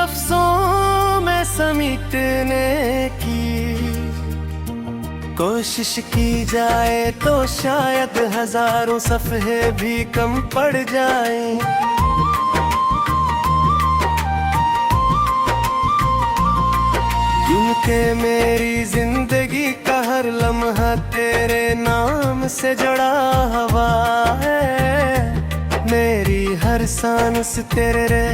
लफ्जों में समेटने की कोशिश की जाए तो शायद हजारों सफ़हे भी कम पड़ जाए। यूं के मेरी जिंदगी का हर लम्हा तेरे नाम से जुड़ा हुआ है। मेरी हर सांस तेरे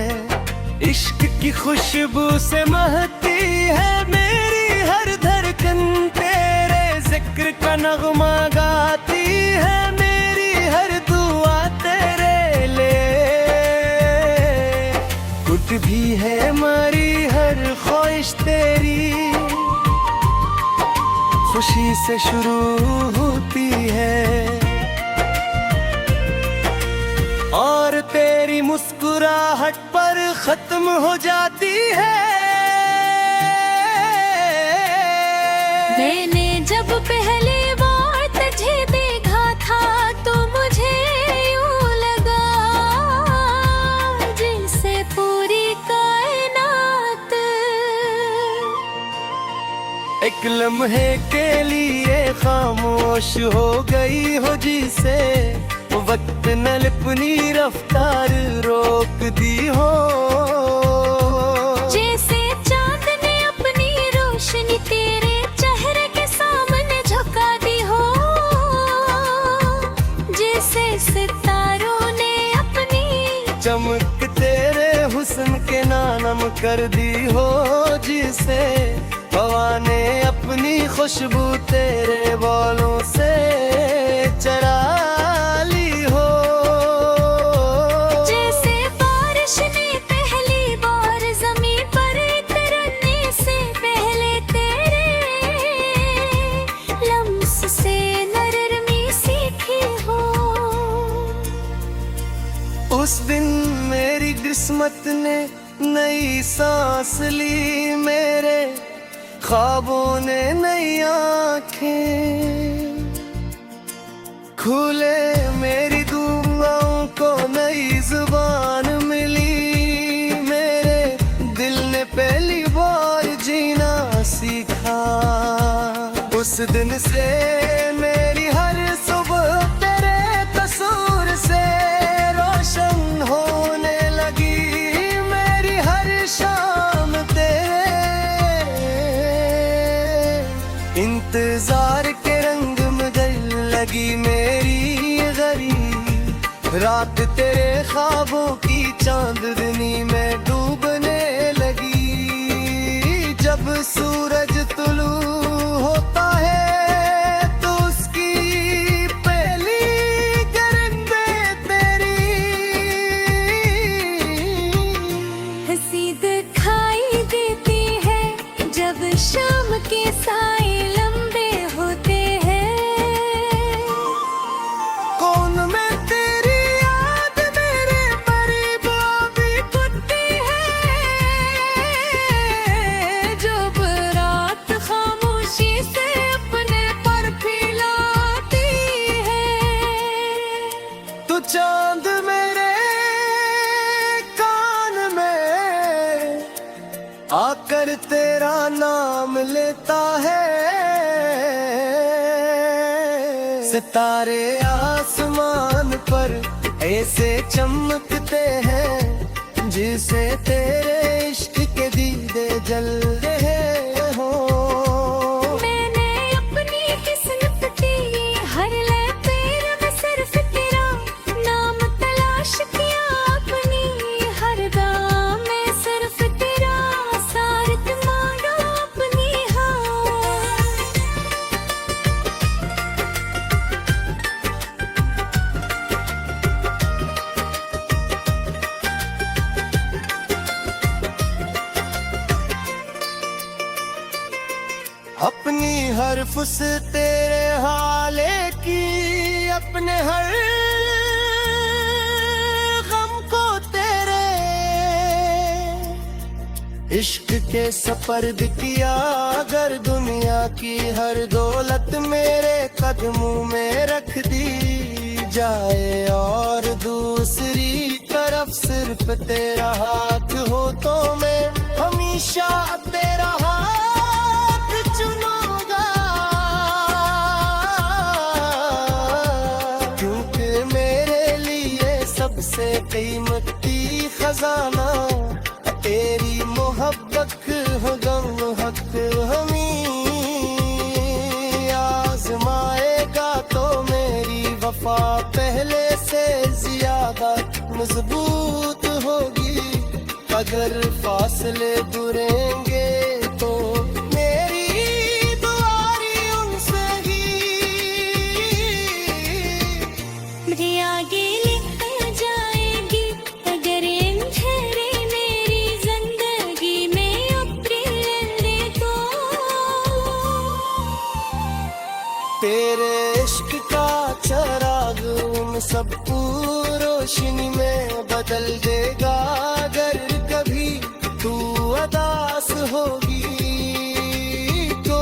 इश्क की खुशबू से महकती है। मेरी हर धड़कन तेरे जिक्र का नगमा गाती है। मेरी हर दुआ तेरे लिए कुछ भी है। हमारी हर ख्वाहिश तेरी खुशी से शुरू होती है और तेरी मुस्कुराहट पर खत्म हो जाती है। मैंने जब पहली बार तुझे देखा था तो मुझे यूं लगा जैसे पूरी कायनात एक लम्हे के लिए खामोश हो गई हो, जिसे वक्त ने अपनी रफ्तार रोक दी हो। जैसे चांद ने अपनी रोशनी तेरे चेहरे के सामने झुका दी हो। जैसे सितारों ने अपनी चमक तेरे हुस्न के नाम कर दी हो। जिसे हवा ने अपनी खुशबू तेरे बालों से चरा ली हो। जैसे बारिश ने पहली बार ज़मीन पर उतरने से पहले तेरे लम्स से नरमी सीखी हो। उस दिन मेरी किस्मत ने नई सांस ली। मेरे ख्वाबों ने नई आँखें खुले। मेरी दुआओं को नई जुबान मिली। मेरे दिल ने पहली बार जीना सीखा। उस दिन से मेरी हर सुबह तेरे कसूर से रोशन होने लगी। मेरी हर शाम तेरे इंतजार के रंग में ढल लगी। मेरी गरीब रात तेरे ख्वाबों की चांदनी में डूबने लगी। जब सूरज तुलू होता है तो उसकी पहली किरणें तेरी हंसी दिखाई देती है। जब शाम के साए लंबे होते हैं। कौन में तेरी याद मेरे करीब भी खुदती है। जब रात खामोशी से अपने पर फैलाती है। तू चांद मेरे कान में आकर तेरा नाम लेता है। सितारे आसमान पर ऐसे चमकते हैं जिसे तेरे इश्क के दीदे जलते हैं हो। मैंने अपनी किस्मत की हर लकीर में सिर्फ तेरा नाम तलाश किया। अपनी हर गाम में सिर्फ तेरा साथ मांगा अपनी हाँ। अपनी हर फुस तेरे हाले की, अपने हर गम को तेरे इश्क के सपर्द किया। अगर दुनिया की हर दौलत मेरे कदमों में रख दी जाए और दूसरी तरफ सिर्फ तेरा हाथ हो तो मैं हमेशा तेरा हाथ चुनूंगा, क्योंकि मेरे लिए सबसे कीमती खजाना तेरी मोहब्बत हो, गम हक हमी। आजमाएगा तो मेरी वफा पहले से ज्यादा मजबूत होगी, अगर फासले दूरेंगे तो मेरी दुआरी उनसे ही। मुझे आगे लिखा जाएगी अगर इन ठहरे मेरी जिंदगी में अप्रैल तो। तेरे इश्क का चराग उन सबको रोशनी में बदल देगा, अगर कभी तू उदास होगी तो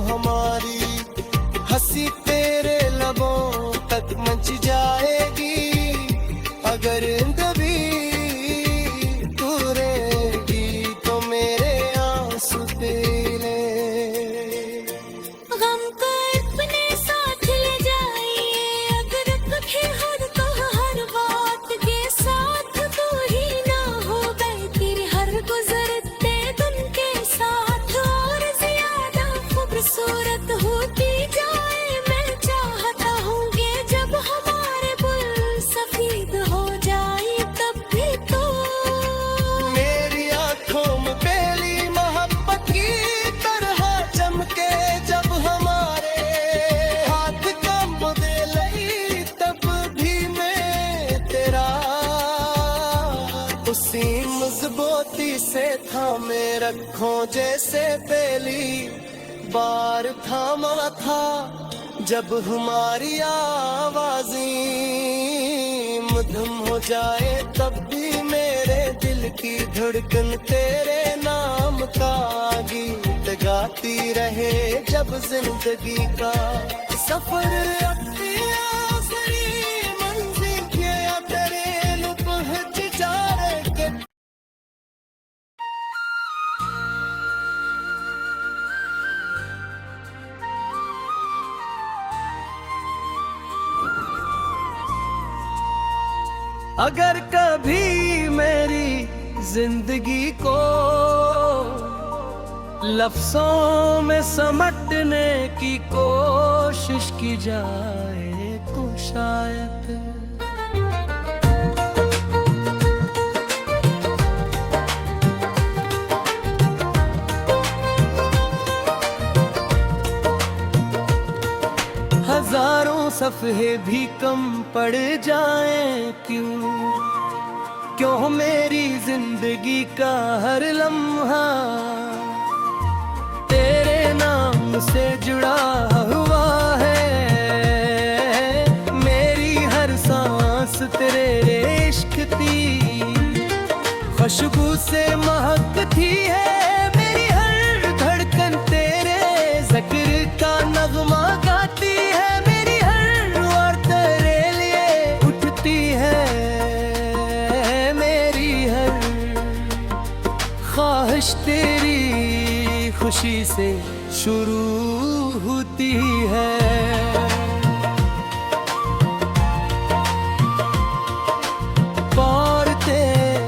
हमारी हंसी तेरे लबों तक मच जाएगी, अगर कभी तू रहेगी तो मेरे आंसू तेरे। गम को अपने साथ ले जाइए अगर कभी हर तो हर बात के साथ तू ही ना हो गए, तेरे हर गुजरते दिन के साथ और ज्यादा खूबसूरत होती जाए मैं चाहता हूँ कि जब हमारे बुल सफेद हो जाए तब भी तो। मेरी आंखों में पहली मोहब्बत की तरह चमके जब हमारे हाथ कम दे लई, तब भी मैं तेरा उसी मजबूती से थामे रखूं जैसे पहली बार थामा था, जब हमारी आवाज़ें मधुम हो जाए तब भी मेरे दिल की धड़कन तेरे नाम का गीत गाती रहे, जब जिंदगी का सफर अपनी आखिरी मंजिल के तेरे पहुंच जाए के। अगर कभी मेरी जिंदगी को लफ्जों में समटने की कोशिश की जाए तो शायद हजारों सफ़हे भी कम पड़ जाएं, क्यों मेरी जिंदगी का हर लम्हा तेरे नाम से जुड़ा हुआ है। मेरी हर सांस तेरे इश्क की खुशबू से महकती है, मेरी हर धड़कन तेरे जिक्र का नगमा गाती है, मेरी हर वार तेरे लिए उठती है, मेरी हर ख्वाहिश तेरी खुशी से शुरू होती है। बातें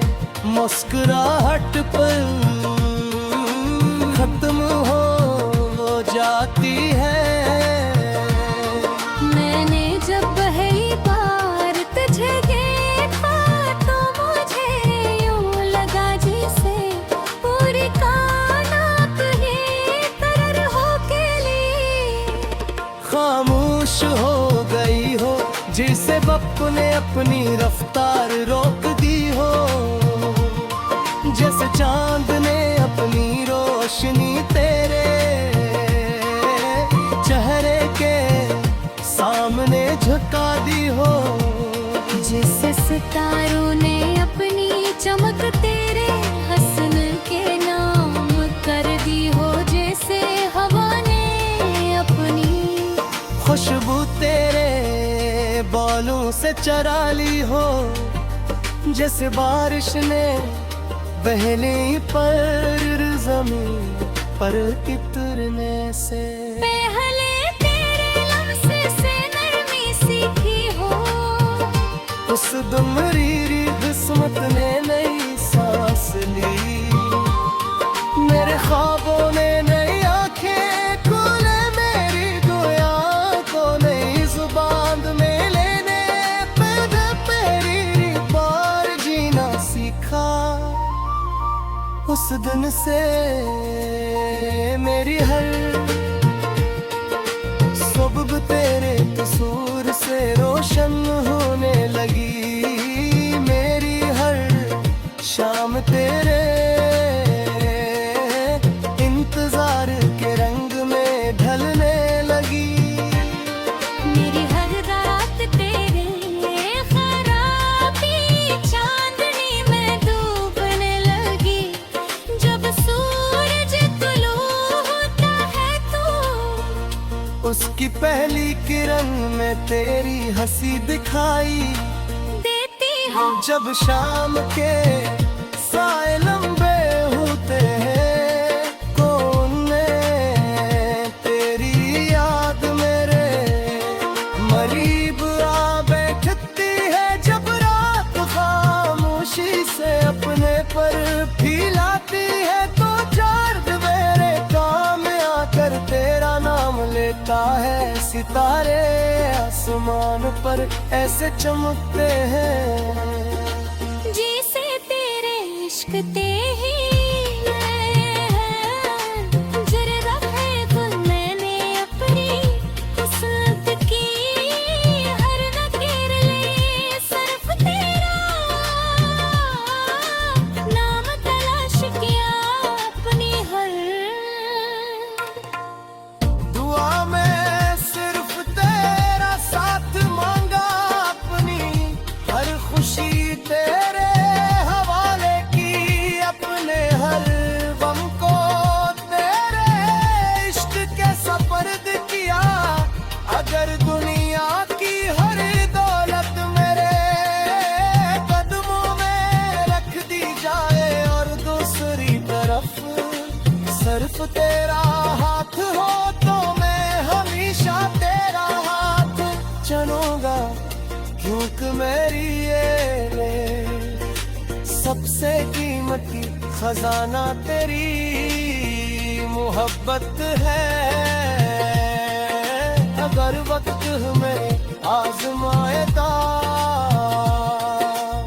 मुस्कुराहट पर खत्म हो जाती है। मैंने जब पहली बार तुझे देखा तो मुझे यूं लगा जैसे पूरी कायनात ही तरर हो के लिए खामोश हो गई हो, जिसे वक्त ने अपनी रफ्तार रोक दी हो, जैसे चांद ने अपनी रोशनी तेरे चेहरे के सामने झुका दी हो, जैसे सितारों ने अपनी चमक तेरे हसन के नाम कर दी हो, जैसे हवा ने अपनी खुशबू तेरे बालों से चरा ली हो, जैसे बारिश ने पहली पर जमीन पर उतरने से पहले तेरे लफ्ज़ से नरमी सीखी हो, उस दम रीरी किस्मत ने नई सांस ली। मेरे ख्वाबों ने नई आंखें खोले, मेरी दुआ को नई जुबान में लेने पैदा पहली बार जीना सीखा। उस दिन से मेरी हर सुबह तेरे कसूर से रोशन होने लगी। मेरी हर शाम तेरे इंतजार के रंग में ढलने लगी। मेरी हर रात तेरे खराबी चांदनी में डूबने लगी। जब सूरज तुलू होता है तो उसकी पहली किरण में तेरी हंसी दिखाई देती हूँ। जब शाम के साए लंबे होते हैं, कौन ने तेरी याद मेरे मरीब आ बैठती है। जब रात खामोशी से अपने पर फैलाती है तो चांद मेरे काम आकर तेरा नाम लेता है। सितारे आसमान पर ऐसे चमकते हैं जैसे तेरे इश्क ते ही जरे रखे तो मैंने अपनी किस्मत की हर नकेर ले सिर्फ तेरा नाम तलाश किया अपनी हर दुआ में सिर्फ तेरा साथ मांगा। अपनी हर खुशी तेरे हवाले की, अपने हर गम को तेरे इश्क के सपर्द किया। अगर दुनिया की हर दौलत मेरे कदमों में रख दी जाए और दूसरी तरफ सिर्फ तेरा हाथ हो तो मैं हमेशा तेरा हाथ चलूंगा। क्योंकि मेरी ये सबसे कीमती खजाना तेरी मोहब्बत है। अगर वक्त हमें आजमाएगा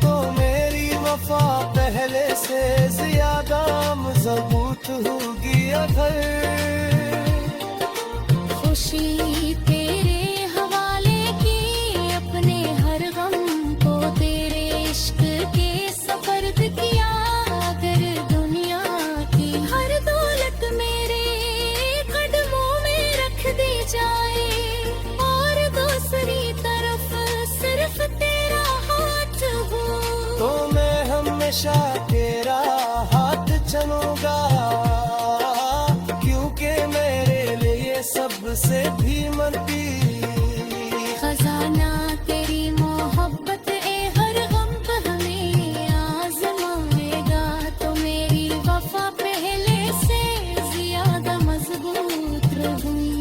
तो मेरी वफा पहले से ज्यादा मजबूत होगी। अगर खुशी तेरे हवाले की, अपने हर गम को तेरे इश्क के सपर्द किया। अगर दुनिया की हर दौलत मेरे कदमों में रख दी जाए और दूसरी तरफ सिर्फ तेरा हाथ हो तो मैं हमेशा तेरा हाथ चलूंगा। क्योंकि मेरे लिए सबसे भी मरती खजाना तेरी मोहब्बत ए हर गम पे हमें आजमाएगा तो मेरी वफा पहले से ज्यादा मजबूत रही।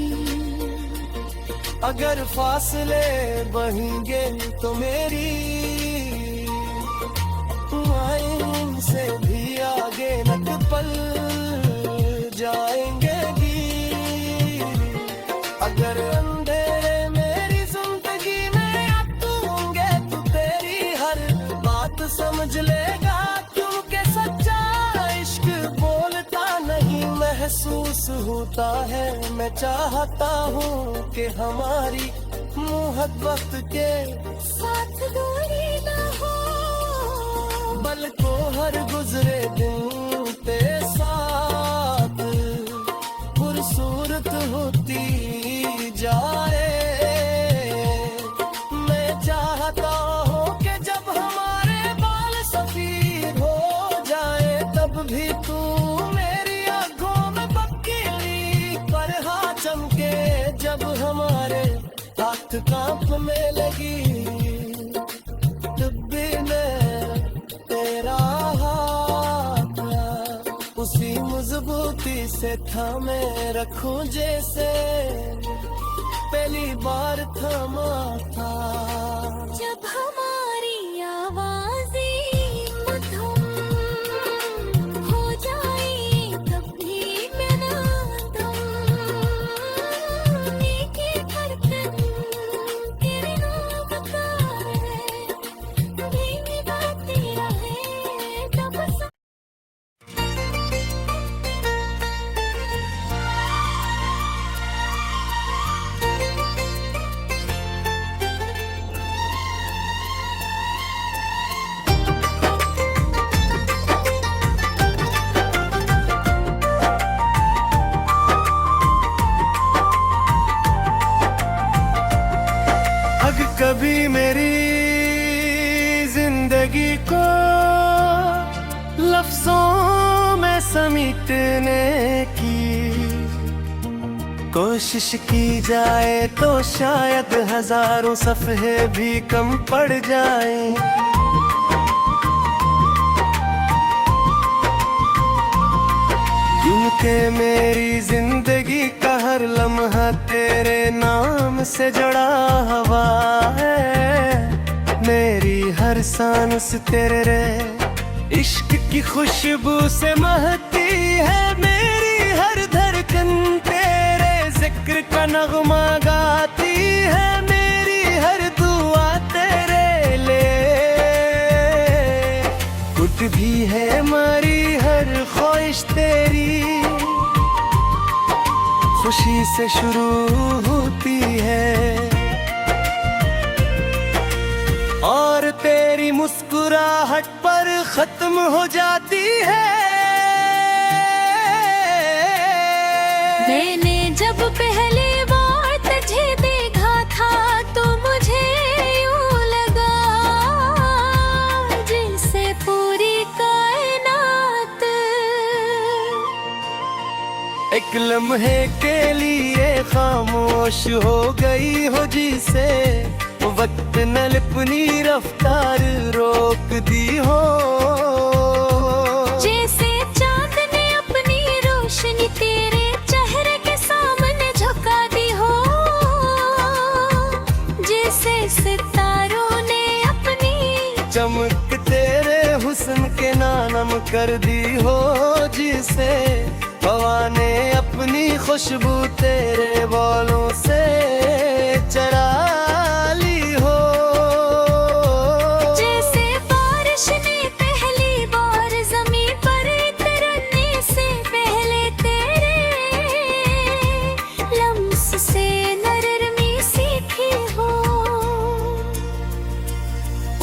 अगर फासले बढ़ेंगे तो मेरी से भी आगे न पल जाएंगे गिर। अगर अंधेरे मेरी जिंदगी में अब तू होंगे तो तेरी हर बात समझ लेगा। क्योंकि सच्चा इश्क बोलता नहीं महसूस होता है। मैं चाहता हूँ कि हमारी मोहब्बत के साथ दूरी ना हो, पल को हर गुजरे दिन तेरे साथ खूबसूरत होती जाए। मैं चाहता हूँ कि जब हमारे बाल सफेद हो जाए तब भी तू मेरी आंखों में पक्की पर हाथ चमके। जब हमारे हाथ कांपने लगी तब भी मैं तेरा हाथ मस्ती से थामे रखूं जैसे पहली बार थमा था। जब हमारी आवाज़ें मधुम हो जाए कभी मैं नादम, एक एक धड़कन तेरे नाम का है, धीमी बात तेरा है तब अगर कभी मेरी जिंदगी को लफ्जों में समेटने की कोशिश की जाए तो शायद हजारों सफ़े भी कम पड़ जाए। क्योंकि मेरी जिंदगी का हर लम्हा तेरे नाम से जुड़ा हुआ है। मेरी हर सांस तेरे इश्क की खुशबू से महकती है। मेरी हर धड़कन तेरे जिक्र का नगमा गाती है। मेरी हर दुआ तेरे लिए कुछ भी है। हमारी हर ख्वाहिश तेरी खुशी से शुरू होती है और तेरी मुस्कुराहट पर खत्म हो जाती है। मैंने जब पहली बार तुझे देखा था तो मुझे यूं लगा जैसे पूरी कायनात एक लम्हे के लिए खामोश हो गई हो, जिसे वक्त ने अपनी रफ्तार रोक दी हो। जैसे चांद ने अपनी रोशनी तेरे चेहरे के सामने झुका दी हो, जैसे सितारों ने अपनी चमक तेरे हुस्न के नाम कर दी हो। जिसे हवा ने अपनी खुशबू तेरे बालों से चरा ली हो। जैसे बारिश ने पहली बार ज़मीन पर उतरने से पहले तेरे लम्स से नरमी सीखी हो।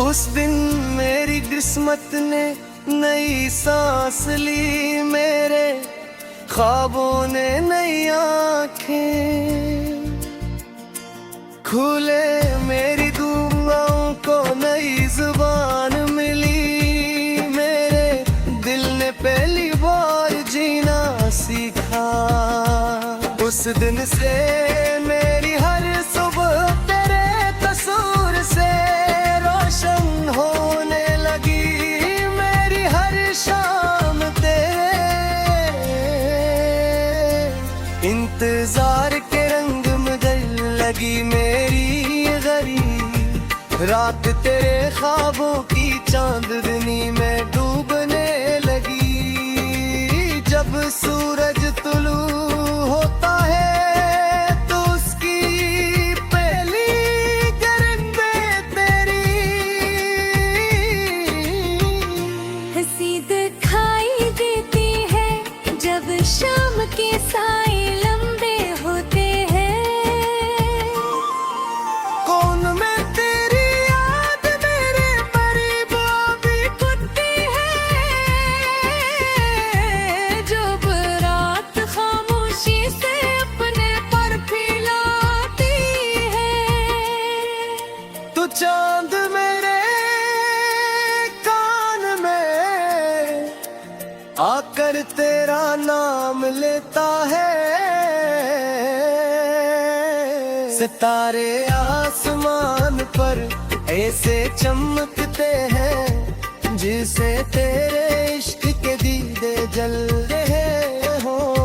उस दिन मेरी किस्मत ने नई सांस ली, मेरे ख्वाबों ने नई आँखें खुले, मेरी दुआओं को नई जुबान मिली। मेरे दिल ने पहली बार जीना सीखा। उस दिन से मेरी हर सुबह तेरे कसूर से रोशन होने लगी। मेरी हर शाम तेरे इंतजार के रंग में ढल लगी। मेरी गरीब रात तेरे ख्वाबों की चांदनी में डूबने लगी। जब सूरज तुलू होता है तो उसकी पहली किरणें तेरी हंसी दिखाई देती है जब शाम के साए लंबे होते हैं। कौन में तेरी याद मेरे करीब अभी खुदती है। जब रात खामोशी से अपने पर फैलाती है। तू चांद मेरे कान में आकर तेरा नाम लेता है। सितारे आसमान पर ऐसे चमकते हैं जिसे तेरे इश्क के दीदे जल रहे हों।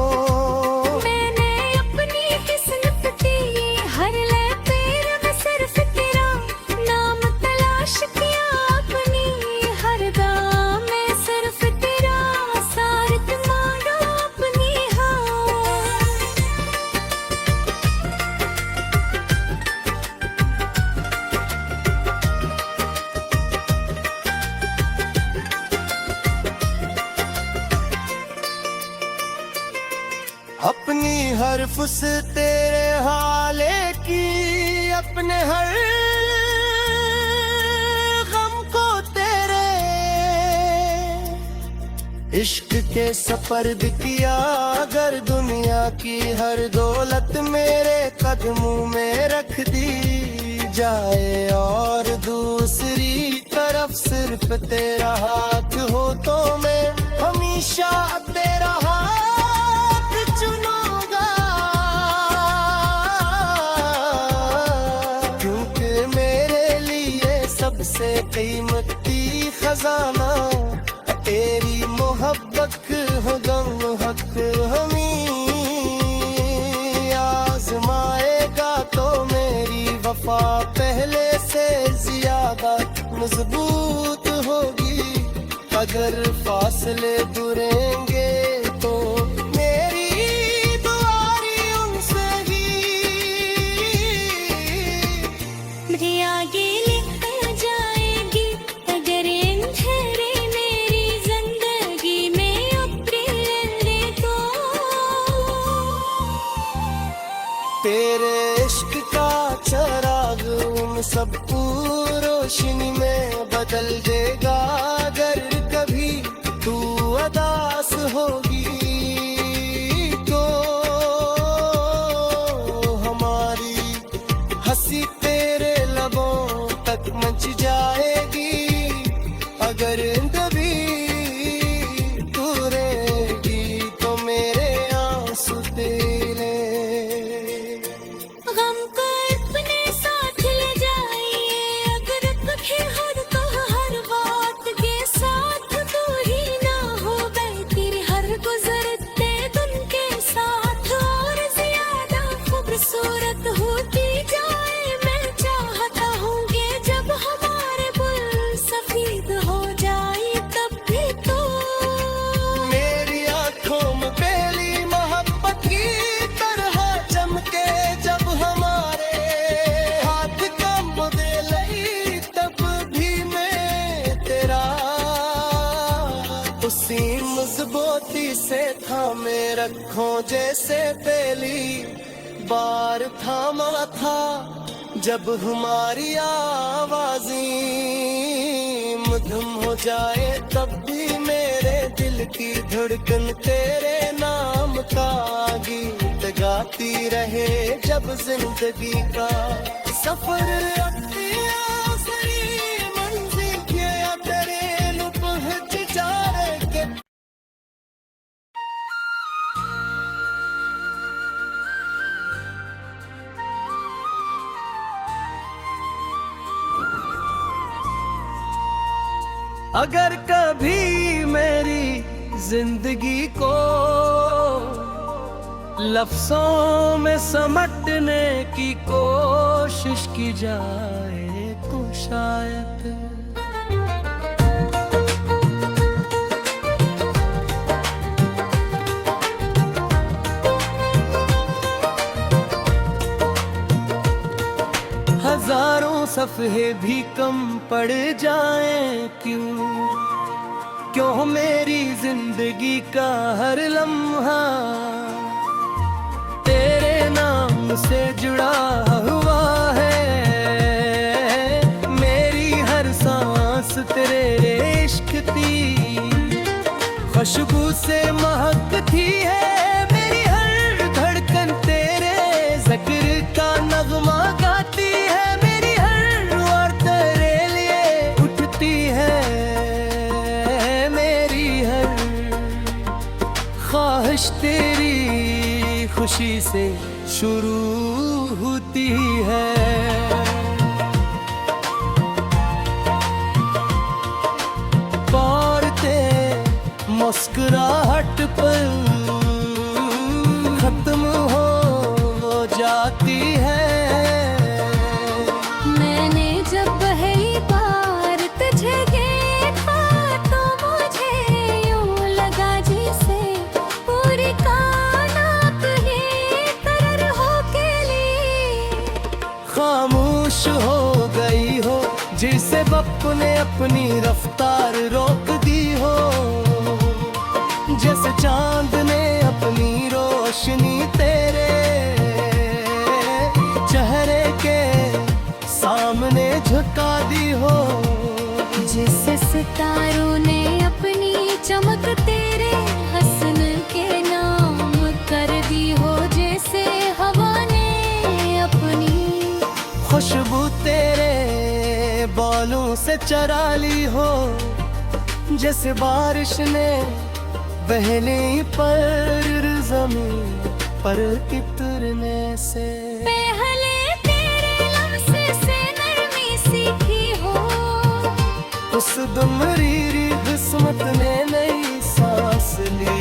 हरफ से तेरे हाले की, अपने हर गम को तेरे इश्क के सपर्द किया। अगर दुनिया की हर दौलत मेरे कदमों में रख दी जाए और दूसरी तरफ सिर्फ तेरा हाथ हो, तो मैं हमेशा तेरा हाथ चुनूंगा। क्योंकि मेरे लिए सबसे कीमती खजाना तेरी मोहब्बत हो, गम हक हमी आजमाएगा तो मेरी वफा पहले से ज्यादा मजबूत होगी। अगर फासले दूरेंगे तो मेरी दुआरी उनसे ही मुझे आगे लेकर जाएगी। अगर अंधेरे मेरी जिंदगी में उतरेंगे तो तेरे इश्क का चराग उन सबको रोशनी में बदल देगा। अगर कभी तू उदास होगी तो हमारी हंसी तेरे लबों तक मच जाएगी। अगर कभी तू रहेगी तो मेरे आंसू तेरे गम को अपने साथ ले जाइए। अगर कभी हर तो हर बात के साथ तू ही ना हो गए, तेरे हर गुजरते दिन के साथ और ज्यादा खूबसूरत होती जाए। मैं चाहता हूँ कि जब हमारे बुल सफेद हो जाए तब भी तो मेरी आंखों में पहली मोहब्बत की तरह चमके। जब हमारे हाथ कम दे लई तब भी मैं तेरा उसी मजबूती से थामे रखूं जैसे पहली बार थामा था। जब हमारी आवाज़ें मधुम हो जाए तब भी मेरे दिल की धड़कन तेरे नाम का गीत गाती रहे। जब जिंदगी का सफर अख्तियारी मंजिल के तेरे लुत्फ हिचारे के अगर कभी मेरी जिंदगी को लफ्जों में समटने की कोशिश की जाए तो शायद हजारों सफ़हे भी कम पड़ जाएं। क्यों मेरी जिंदगी का हर लम्हा तेरे नाम से जुड़ा हुआ है। मेरी हर सांस तेरे इश्क की खुशबू से महकती है। मेरी हर धड़कन तेरे जिक्र का नगमा गाती है। मेरी हर वार तेरे लिए उठती है। मेरी हर ख्वाहिश तेरी खुशी से शुरू होती है। बातें मुस्कुराहट पर खत्म हो जाती है। मैंने जब पहली बार तुझे देखा तो मुझे यूं लगा जैसे पूरी कायनात ही तरर हो के लिए खामोश हो गई हो, जिसे वक्त ने अपनी रफ्तार रोक दी हो। जैसे चांद ने अपनी रोशनी तेरे सितारों ने अपनी चमक तेरे हसन के नाम कर दी हो, जैसे हवा ने अपनी खुशबू तेरे बालों से चरा ली हो, जैसे बारिश ने पहले पर जमीन पर इतरने से पहले तेरे लम्स से नरमी सीखी हो। उस दुमरीरी किस्मत ने नई सांस ली,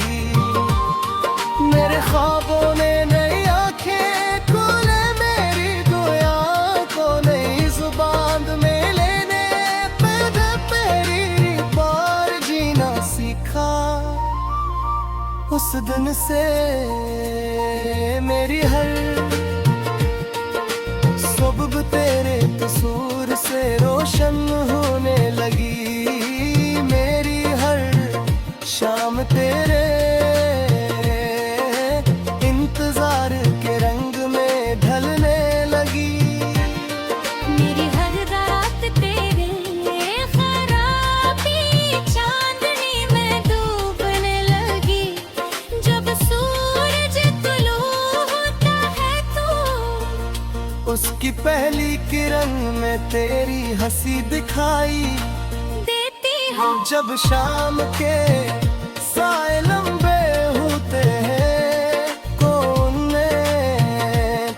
मेरे ख्वाबों ने नई आंखें खोले, मेरी गोया को नई जुबान में लेने पैदा पहली बार जीना सीखा। उस दिन से मेरी हर सुबह तेरे कसूर से रोशन होने लगी, मेरी हर शाम तेरे इंतजार के रंग में ढलने लगी। मेरी हर रात तेरे खराबी चांदनी में डूबने लगी, जब सूरज तुलू होता है तो उसकी पहली किरण में तेरी हंसी दिखाई देती हूँ। जब शाम के साए लंबे होते हैं, कौन ने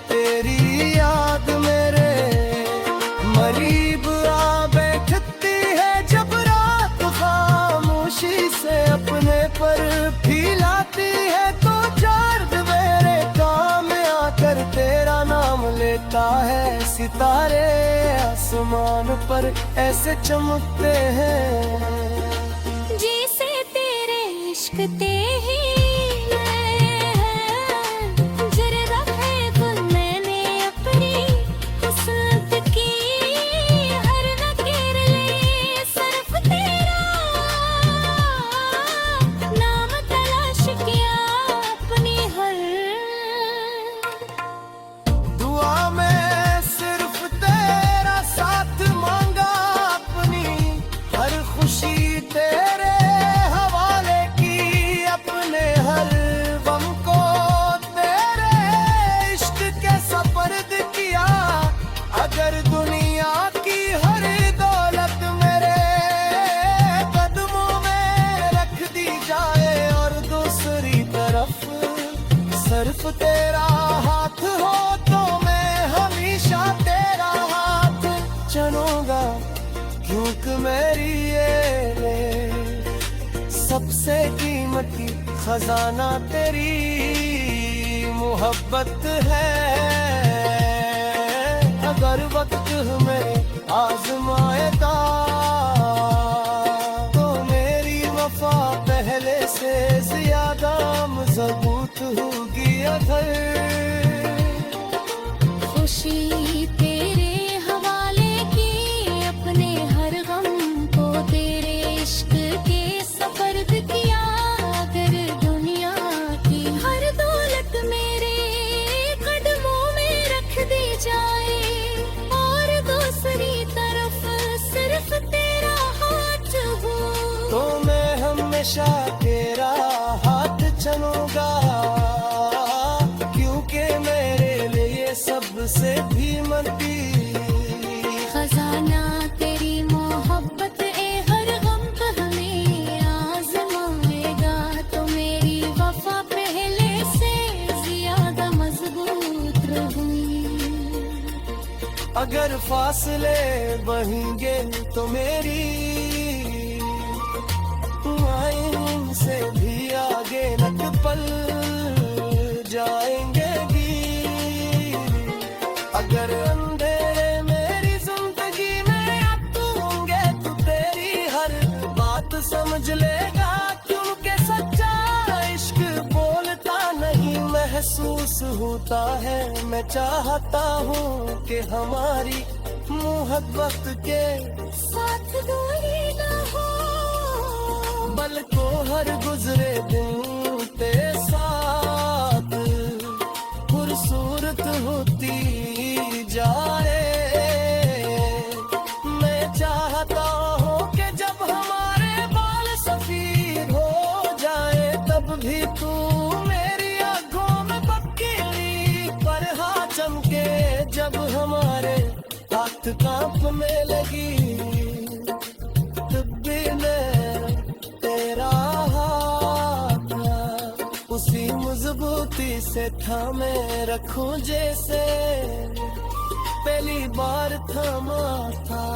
तेरी याद मेरे मरीब आ बैठती है, जब रात खामोशी से अपने पर फैलाती है, तो चार्द मेरे काम आकर तेरा नाम लेता है। सितारे आसमान पर ऐसे चमकते हैं, जैसे तेरे इश्क ते ही जरे रखे गुल मैंने अपनी किस्मत की, हर नकेर ले सिर्फ तेरा नाम तलाश किया अपनी हर दुआ में सिर्फ तेरा साथ मांगा, अपनी हर खुशी तेरे हवाले की, अपने हर गम को तेरे इश्क के सपर्द किया। अगर दुनिया की हर दौलत मेरे कदमों में रख दी जाए, और दूसरी तरफ सिर्फ तेरा हाथ हो, तो मैं हमेशा तेरा हाथ चलूंगा, क्योंकि मेरी ये सबसे कीमती खजाना तेरी मोहब्बत है। अगर वक्त हमें आजमाएगा, तो मेरी वफा पहले से ज्यादा मजबूत होगी। अगर खुशी तेरे हवाले की, अपने हर गम को तेरे इश्क के सपर्द किया। अगर दुनिया की हर दौलत मेरे कदमों में रख दी जाए, और दूसरी तरफ सिर्फ तेरा हाथ हो, तो मैं हमेशा तेरा हाथ चलूंगा, क्योंकि मेरे लिए सबसे कीमती खजाना तेरी मोहब्बत ए हर गम का हमें आजमाएगा, तो मेरी वफा पहले से ज्यादा मजबूत रहेगी। अगर फासले बढ़ेंगे तो मेरी से भी आगे न पल जाएंगे गिर। अगर अंधेरे मेरी जिंदगी में अब तू होंगे, तो तेरी हर बात समझ लेगा, क्योंकि सच्चा इश्क बोलता नहीं महसूस होता है। मैं चाहता हूँ कि हमारी मोहब्बत के साथ दूरी न हो, पल को हर गुजरे दिन तेरे साथ खूबसूरत होती जाए। मैं चाहता हूँ कि जब हम जमीन कांपने लगी, तब भी मैं तेरा हाथ उसी मजबूती से थामे रखूं जैसे पहली बार थामा था।